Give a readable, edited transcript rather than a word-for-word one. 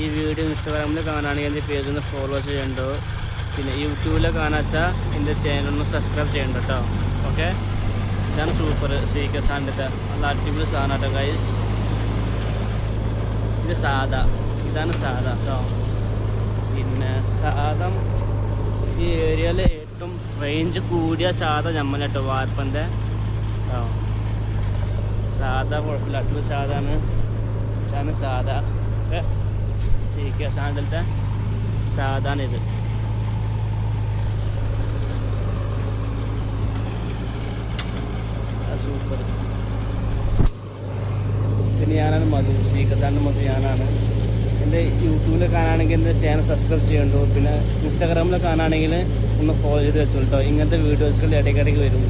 ഈ വീഡിയോ ഇൻസ്റ്റാഗ്രാമിൽ കാണുകയാണെങ്കിൽ എൻ്റെ പേജ് ഒന്ന് ഫോളോ ചെയ്യണ്ടോ. പിന്നെ യൂട്യൂബിൽ കാണാച്ചാൽ എൻ്റെ ചാനലൊന്ന് സബ്സ്ക്രൈബ് ചെയ്യണ്ട കേട്ടോ. ഓക്കെ, ഇതാണ് സൂപ്പർ സീക്രട്ട് സാധനത്തെ നല്ല അടിപൊളി സാധനം കേട്ടോ ഗൈസ്. ഇത് ഇതാണ് സാധാ കേട്ടോ. പിന്നെ സാധം ഈ ഏരിയയിൽ ഏറ്റവും റേഞ്ച് കൂടിയ സാധ നമ്മൾ കേട്ടോ, വാർപ്പൻ്റെ കേട്ടോ. സാധാ കുഴപ്പമില്ല, അടിപൊളി സാധാണ് സാധാ. ഓക്കെ, സീക്രട്ട് സാധനത്തെ സാധാണിത്. സൂപ്പർ. പിന്നെ ഞാനാണ് മധു, സീക്രട്ട് മധു ഞാനാണ്. എൻ്റെ യൂട്യൂബിൽ കാണുകയാണെങ്കിൽ എൻ്റെ ചാനൽ സബ്സ്ക്രൈബ് ചെയ്യണ്ടോ. പിന്നെ ഇൻസ്റ്റാഗ്രാമിൽ കാണുകയാണെങ്കിൽ ഒന്ന് ഫോളോ ചെയ്ത് വെച്ചോളൂ കേട്ടോ. ഇങ്ങനത്തെ വീഡിയോസുകൾ ഇടയ്ക്കിടയ്ക്ക് വരും.